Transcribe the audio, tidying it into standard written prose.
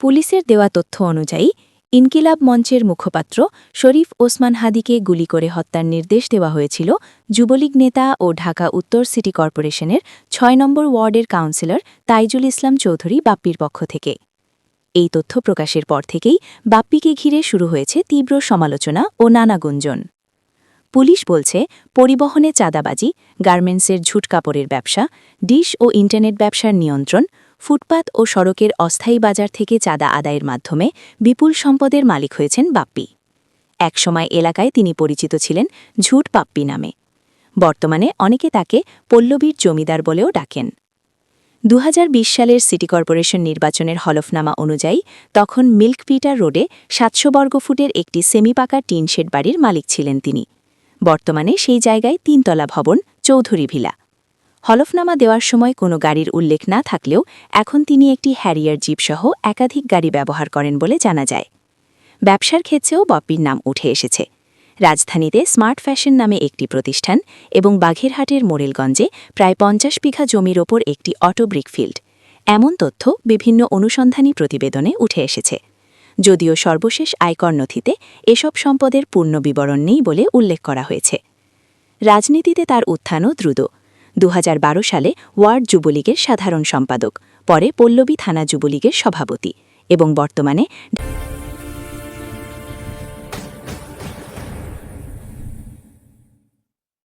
পুলিশের দেওয়া তথ্য অনুযায়ী ইনকিলাব মঞ্চের মুখপাত্র শরীফ ওসমান হাদিকে গুলি করে হত্যার নির্দেশ দেওয়া হয়েছিল যুবলীগ নেতা ও ঢাকা উত্তর সিটি কর্পোরেশনের ৬ নম্বর ওয়ার্ডের কাউন্সিলর তাইজুল ইসলাম চৌধুরী বাপ্পির পক্ষ থেকে। এই তথ্য প্রকাশের পর থেকেই বাপ্পিকে ঘিরে শুরু হয়েছে তীব্র সমালোচনা ও নানা গুঞ্জন। পুলিশ বলছে, পরিবহনে চাঁদাবাজি, গার্মেন্টসের ঝুট কাপড়ের ব্যবসা, ডিশ ও ইন্টারনেট ব্যবসার নিয়ন্ত্রণ, ফুটপাত ও সড়কের অস্থায়ী বাজার থেকে চাঁদা আদায়ের মাধ্যমে বিপুল সম্পদের মালিক হয়েছেন বাপ্পি। একসময় এলাকায় তিনি পরিচিত ছিলেন ঝুট পাপ্পি নামে। বর্তমানে অনেকে তাকে পল্লবীর জমিদার বলেও ডাকেন। ২০২০ সালের সিটি কর্পোরেশন নির্বাচনের হলফনামা অনুযায়ী তখন মিল্ক পিটার রোডে ৭০০ বর্গফুটের একটি সেমিপাকা টিনশেড বাড়ির মালিক ছিলেন তিনি। বর্তমানে সেই জায়গায় ৩তলা ভবন চৌধুরী ভিলা। হলফনামা দেওয়ার সময় কোনো গাড়ির উল্লেখ না থাকলেও এখন তিনি একটি হ্যারিয়ার জিপসহ একাধিক গাড়ি ব্যবহার করেন বলে জানা যায়। ব্যবসার ক্ষেত্রেও বাপ্পির নাম উঠে এসেছে। রাজধানীতে স্মার্ট ফ্যাশন নামে একটি প্রতিষ্ঠান এবং বাঘেরহাটের মোরেলগঞ্জে প্রায় ৫০ বিঘা জমির ওপর একটি অটো ব্রিকফিল্ড, এমন তথ্য বিভিন্ন অনুসন্ধানী প্রতিবেদনে উঠে এসেছে। যদিও সর্বশেষ আয়কর নথিতে এসব সম্পদের পূর্ণ বিবরণ নেই বলে উল্লেখ করা হয়েছে। রাজনীতিতে তার উত্থানও দ্রুত। ২০১২ সালে ওয়ার্ড যুবলীগের সাধারণ সম্পাদক, পরে পল্লবী থানা যুবলীগের সভাপতি এবং বর্তমানে